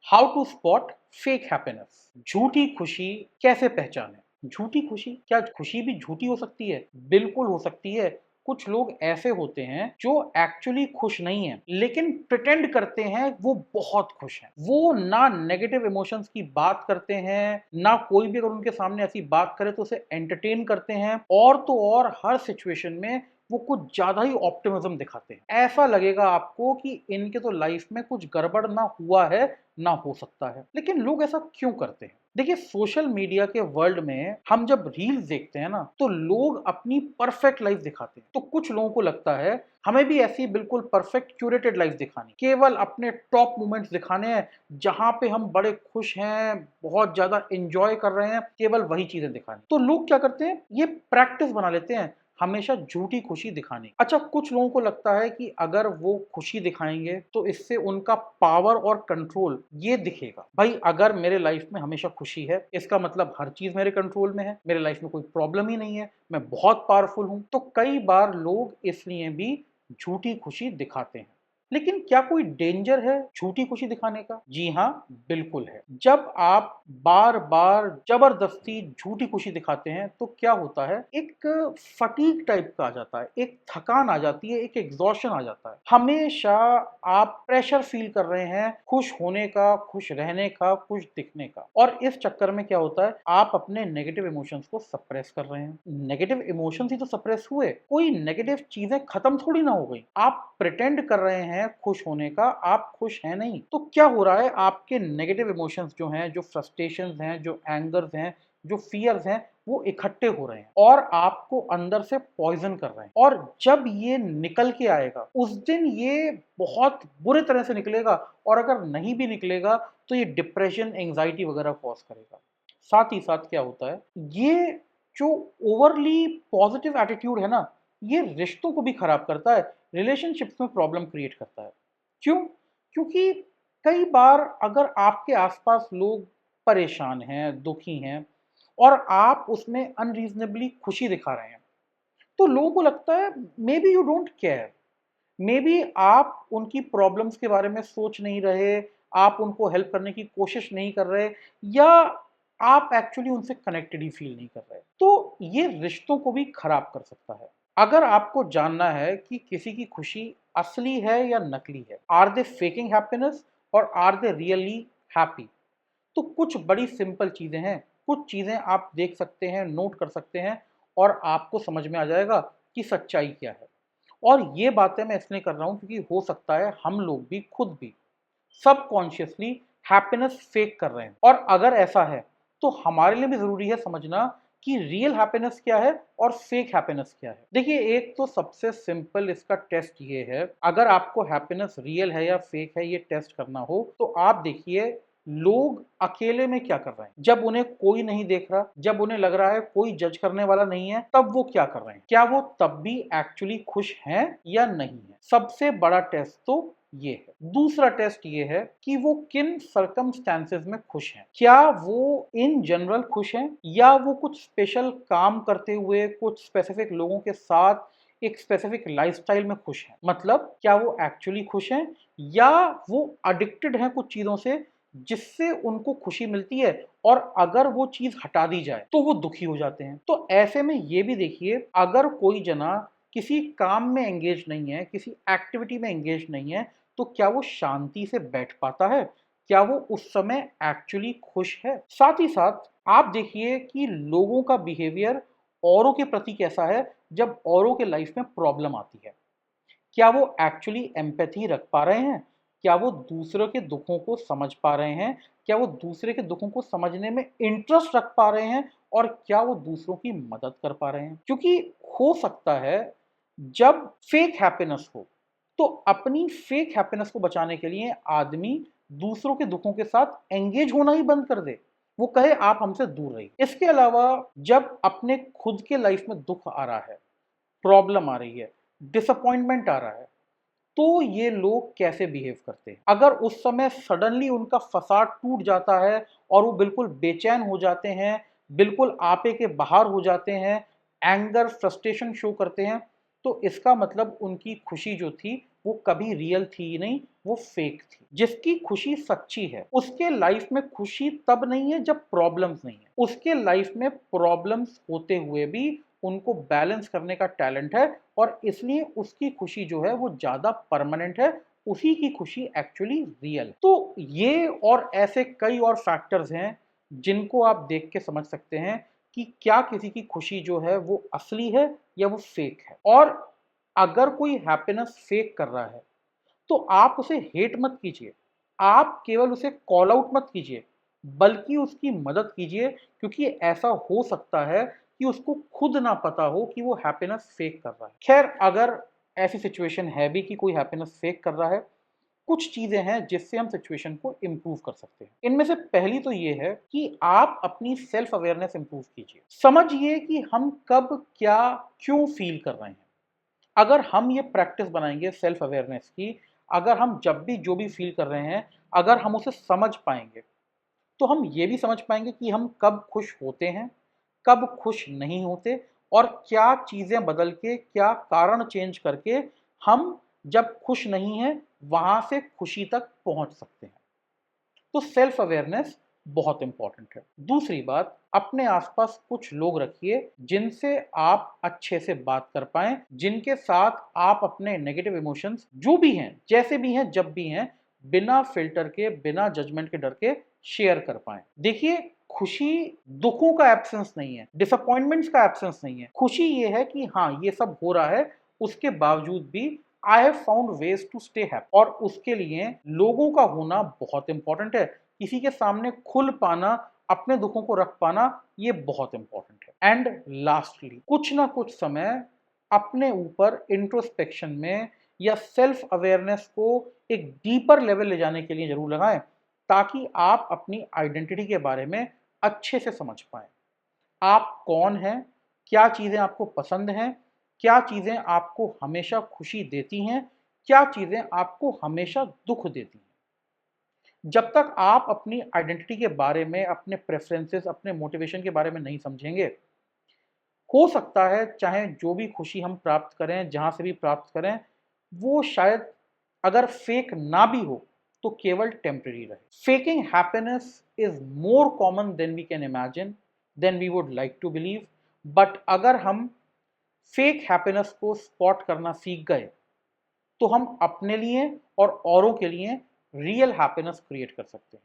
How to spot fake happiness. झूठी खुशी कैसे पहचानें? झूठी खुशी, क्या खुशी भी झूठी हो सकती है? बिल्कुल हो सकती है। कुछ लोग ऐसे होते हैं जो एक्चुअली खुश नहीं है लेकिन प्रिटेंड करते हैं वो बहुत खुश हैं। वो ना नेगेटिव इमोशंस की बात करते हैं, ना कोई भी अगर उनके सामने ऐसी बात करे तो उसे एंटरटेन करते हैं, और तो और हर सिचुएशन में वो कुछ ज्यादा ही ऑप्टिमिज्म दिखाते हैं। ऐसा लगेगा आपको कि इनके तो लाइफ में कुछ गड़बड़ ना हुआ है ना हो सकता है। लेकिन लोग ऐसा क्यों करते हैं? देखिए, सोशल मीडिया के वर्ल्ड में हम जब रील्स देखते हैं ना, तो लोग अपनी परफेक्ट लाइफ दिखाते हैं। तो कुछ लोगों को लगता है हमें भी ऐसी बिल्कुल परफेक्ट क्यूरेटेड लाइफ दिखानी, केवल अपने टॉप मोमेंट्स दिखाने हैं, जहां पे हम बड़े खुश हैं, बहुत ज्यादा एंजॉय कर रहे हैं, केवल वही चीजें दिखानी। तो लोग क्या करते हैं, ये प्रैक्टिस बना लेते हैं हमेशा झूठी खुशी दिखाने। अच्छा, कुछ लोगों को लगता है कि अगर वो खुशी दिखाएंगे तो इससे उनका पावर और कंट्रोल ये दिखेगा। भाई, अगर मेरे लाइफ में हमेशा खुशी है, इसका मतलब हर चीज मेरे कंट्रोल में है, मेरे लाइफ में कोई प्रॉब्लम ही नहीं है, मैं बहुत पावरफुल हूं। तो कई बार लोग इसलिए भी झूठी खुशी दिखाते हैं। लेकिन क्या कोई डेंजर है झूठी खुशी दिखाने का? जी हाँ, बिल्कुल है। जब आप बार बार जबरदस्ती झूठी खुशी दिखाते हैं तो क्या होता है, एक फटीग टाइप का आ जाता है, एक थकान आ जाती है, एक एग्जॉशन आ जाता है। हमेशा आप प्रेशर फील कर रहे हैं खुश होने का, खुश रहने का, खुश दिखने का, और इस चक्कर में क्या होता है, आप अपने नेगेटिव इमोशंस को सप्रेस कर रहे हैं। नेगेटिव इमोशंस ही तो सप्रेस हुए, कोई नेगेटिव चीजें खत्म थोड़ी ना हो गई। आप प्रिटेंड कर रहे हैं खुश होने का, आप खुश हैं नहीं। तो क्या हो रहा है, आपके नेगेटिव इमोशंस जो हैं, जो फ्रस्ट्रेशंस हैं, जो एंगर्स हैं, जो फियर्स हैं, वो इकट्ठे हो रहे हैं और आपको अंदर से पॉइजन कर रहे हैं। और जब ये निकल के आएगा उस दिन ये बहुत बुरे तरह से निकलेगा, और अगर नहीं भी निकलेगा तो ये डिप्रेशन, एंजाइटी वगैरह कॉज करेगा। साथ ही साथ क्या होता है, ये जो ओवरली पॉजिटिव एटीट्यूड है ना, ये रिश्तों को भी खराब करता है, रिलेशनशिप्स में प्रॉब्लम क्रिएट करता है। क्यों? क्योंकि कई बार अगर आपके आसपास लोग परेशान हैं, दुखी हैं, और आप उसमें अनरीजनेबली खुशी दिखा रहे हैं, तो लोगों को लगता है may be you don't care, may be आप उनकी प्रॉब्लम्स के बारे में सोच नहीं रहे, आप उनको हेल्प करने की कोशिश नहीं कर रहे, या आप एक्चुअली उनसे कनेक्टेड ही फील नहीं कर रहे। तो ये रिश्तों को भी खराब कर सकता है। अगर आपको जानना है कि किसी की खुशी असली है या नकली है, आर दे फेकिंग हैप्पीनेस और आर दे रियली हैप्पी, तो कुछ बड़ी सिंपल चीजें हैं। कुछ चीजें आप देख सकते हैं, नोट कर सकते हैं, और आपको समझ में आ जाएगा कि सच्चाई क्या है। और ये बातें मैं इसलिए कर रहा हूं क्योंकि हो सकता है हम लोग भी खुद भी सबकॉन्शियसली हैप्पीनेस फेक कर रहे हैं, और अगर ऐसा है तो हमारे लिए भी जरूरी है समझना कि रियल हैप्पीनेस क्या है और फेक हैप्पीनेस क्या है। देखिए, एक तो सबसे सिंपल इसका टेस्ट ये है, अगर आपको हैप्पीनेस रियल है या फेक है ये टेस्ट करना हो तो आप देखिए लोग अकेले में क्या कर रहे हैं। जब उन्हें कोई नहीं देख रहा, जब उन्हें लग रहा है कोई जज करने वाला नहीं है, तब वो क्या कर रहे हैं, क्या वो तब भी एक्चुअली खुश हैं या नहीं है। सबसे बड़ा टेस्ट तो ये है। दूसरा टेस्ट ये है कि वो किन सर्कमस्टेंसेस में खुश हैं। क्या वो इन जनरल खुश हैं, या वो कुछ स्पेशल काम करते हुए कुछ स्पेसिफिक लोगों के साथ एक स्पेसिफिक लाइफस्टाइल में खुश हैं। मतलब क्या वो एक्चुअली खुश हैं, या वो एडिक्टेड हैं कुछ चीजों से जिससे उनको खुशी मिलती है, और अगर वो चीज हटा दी जाए तो वो दुखी हो जाते हैं। तो ऐसे में ये भी देखिए, अगर कोई जना किसी काम में एंगेज नहीं है, किसी एक्टिविटी में एंगेज नहीं है, तो क्या वो शांति से बैठ पाता है? क्या वो उस समय एक्चुअली खुश है? साथ ही साथ आप देखिए कि लोगों का बिहेवियर औरों के प्रति कैसा है जब औरों के लाइफ में प्रॉब्लम आती है। क्या वो एक्चुअली एम्पैथी रख पा रहे हैं? क्या वो दूसरों के दुखों को समझ पा रहे हैं? क्या वो दूसरे के दुखों को समझने में इंटरेस्ट रख पा रहे हैं? और क्या वो दूसरों की मदद कर पा रहे हैं? क्योंकि हो सकता है जब फेक हैप्पीनेस हो, तो अपनी फेक हैप्पीनेस को बचाने के लिए आदमी दूसरों के दुखों के साथ एंगेज होना ही बंद कर दे। वो कहे आप हमसे दूर रहिए। इसके अलावा जब अपने खुद के लाइफ में दुख आ रहा है, प्रॉब्लम आ रही है, डिसअपॉइंटमेंट आ रहा है, तो ये लोग कैसे बिहेव करते हैं। अगर उस समय सडनली उनका फसाद टूट जाता है और वो बिल्कुल बेचैन हो जाते हैं, बिल्कुल आपे के बाहर हो जाते हैं, एंगर, फ्रस्ट्रेशन शो करते हैं, तो इसका मतलब उनकी खुशी जो थी वो कभी रियल थी ही नहीं, वो फेक थी। जिसकी खुशी सच्ची है उसके लाइफ में खुशी तब नहीं है जब प्रॉब्लम्स नहीं है। उसके लाइफ में प्रॉब्लम्स होते हुए भी उनको बैलेंस करने का टैलेंट है और इसलिए उसकी खुशी जो है वो ज़्यादा परमानेंट है, उसी की खुशी एक्चुअली रियल। तो ये और ऐसे कई और फैक्टर्स हैं जिनको आप देख के समझ सकते हैं कि क्या किसी की खुशी जो है वो असली है या वो फेक है। और अगर कोई हैप्पीनेस फेक कर रहा है तो आप उसे हेट मत कीजिए, आप केवल उसे कॉल आउट मत कीजिए, बल्कि उसकी मदद कीजिए, क्योंकि ऐसा हो सकता है कि उसको खुद ना पता हो कि वो हैप्पीनेस फेक कर रहा है। खैर, अगर ऐसी सिचुएशन है भी कि कोई हैप्पीनेस फेक कर रहा है, कुछ चीजें हैं जिससे हम सिचुएशन को इम्प्रूव कर सकते हैं। इनमें से पहली तो ये है कि आप अपनी सेल्फ अवेयरनेस इम्प्रूव कीजिए। समझिए कि हम कब क्या क्यों फील कर रहे हैं। अगर हम ये प्रैक्टिस बनाएंगे सेल्फ अवेयरनेस की, अगर हम जब भी जो भी फील कर रहे हैं अगर हम उसे समझ पाएंगे, तो हम ये भी समझ पाएंगे कि हम कब खुश होते हैं, कब खुश नहीं होते, और क्या चीज़ें बदल के, क्या कारण चेंज करके हम जब खुश नहीं हैं वहाँ से खुशी तक पहुँच सकते हैं। तो सेल्फ अवेयरनेस बहुत इंपॉर्टेंट है। दूसरी बात, अपने आसपास कुछ लोग रखिए जिनसे आप अच्छे से बात कर पाएं, जिनके साथ आप अपने नेगेटिव इमोशंस जो भी हैं, जैसे भी हैं, जब भी हैं, बिना फिल्टर के, बिना जजमेंट के डर के शेयर कर पाएं। देखिए, खुशी दुखों का एब्सेंस नहीं है, डिसअपॉइंटमेंट्स का एब्सेंस नहीं है। खुशी ये है कि हाँ, ये सब हो रहा है, उसके बावजूद भी I have found ways to stay happy. और उसके लिए लोगों का होना बहुत इंपॉर्टेंट है। किसी के सामने खुल पाना, अपने दुखों को रख पाना, ये बहुत इंपॉर्टेंट है। एंड लास्टली, कुछ ना कुछ समय अपने ऊपर इंट्रोस्पेक्शन में या सेल्फ अवेयरनेस को एक डीपर लेवल ले जाने के लिए जरूर लगाएं, ताकि आप अपनी आइडेंटिटी के बारे में अच्छे से समझ पाएं। आप कौन हैं, क्या चीज़ें आपको पसंद हैं, क्या चीज़ें आपको हमेशा खुशी देती हैं, क्या चीज़ें आपको हमेशा दुख देती हैं। जब तक आप अपनी आइडेंटिटी के बारे में, अपने प्रेफरेंसेस, अपने मोटिवेशन के बारे में नहीं समझेंगे, हो सकता है चाहे जो भी खुशी हम प्राप्त करें, जहाँ से भी प्राप्त करें, वो शायद अगर फेक ना भी हो तो केवल टेम्परेरी रहे। Faking happiness is more common than we can imagine, than we would like to believe. But अगर हम फेक हैप्पीनेस को स्पॉट करना सीख गए, तो हम अपने लिए और औरों के लिए रियल हैप्पीनेस क्रिएट कर सकते हैं।